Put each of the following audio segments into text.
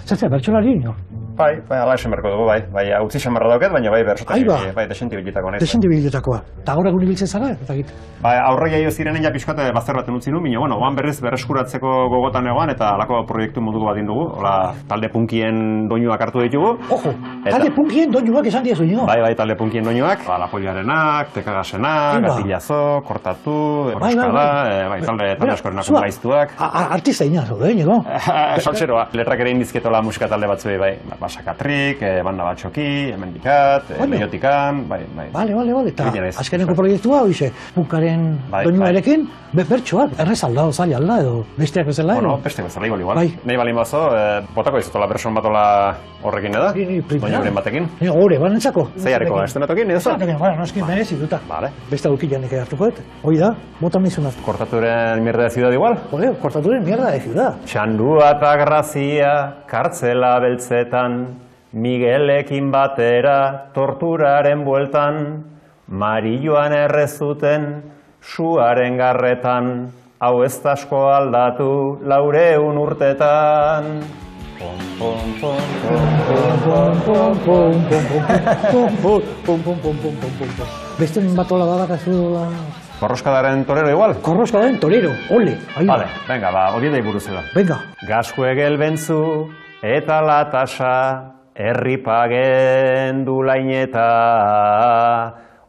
Zertzea, bertsolari nio? Bai, ala esan berko dugu, bai, utzi xamarra dauket, baina bai, bersotan, bai, desenti biletakoa nahiz. Desenti biletakoa. Eta gaur egun ibiltzen zara, eta git? Bai, aurre jaio zirenen ja pixkat bazter baten utzi nu, baina, bueno, oan berriz berreskuratzeko gogotan egoan, eta alako proiektu moduko bat dugu, hola, talde punkien doinuak hartu ditugu. Ojo, talde punkien doinuak esan diezu nio? Bai, talde punkien doinuak, la poliarenak, tekagasenak, gatillazo, kortatu, emaskada, bai, talde askorenak gaiztuak. Artista ina, zaude, nigo? Saltzeroa, letrak ere indizketola musika talde batzuei, bai, Basakatrik, banda batxoki, hemendikat, leiotikan, bai. Bale, eta azkeneko proiektua, hoize, punkaren doinua erekin, bertsoak, errez alda, zaila alda, edo besteak bezala, edo? Bueno, besteak bezala, igual. Nahi balin bazo, botako izutola berson batola horrekin, eda? Doinuren batekin. Hore, banentzako. Zeiareko, estenatokin, edo za? Noski, merezi duta. Beste aukillanik edartuko, hoi da, bota mizunaz. Kortaturen mierda de ciudad igual? Joder, kortaturen mierda de ciudad. Txandua eta grazia, kartzela beltzetan, Miguelekin batera, torturaren bueltan, Marilloan errezuten, suaren garretan, hau ez asko aldatu, 400 urtetan. Beste batola badakazu... Korroskadaren torero igual? Korroskadaren torero, ole, ahi da. Vale, venga, odiedei buruz edo. Venga. Gaskuegel bentzu eta latasa, herripagen dulaineta,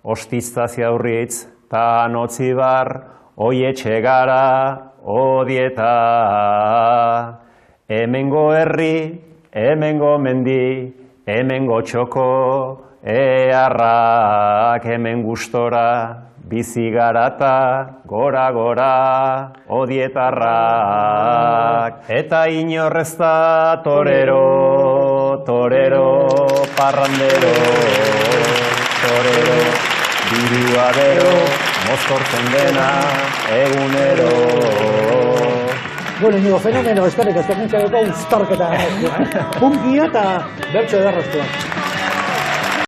ostiztazia urritz, ta notzibar, oietxe gara, odieta. Hemengo herri, hemengo mendi, hemengo txoko, earrak hemen gustora, bizi garata, gora, odietarrak. Eta inorrez da torero, parrandero, torero, biruadero, mozkortzen dena, egunero. Bueno, nigo, fenomeno, eskerrik, uztarketa. Punkia eta bertso edarroztua.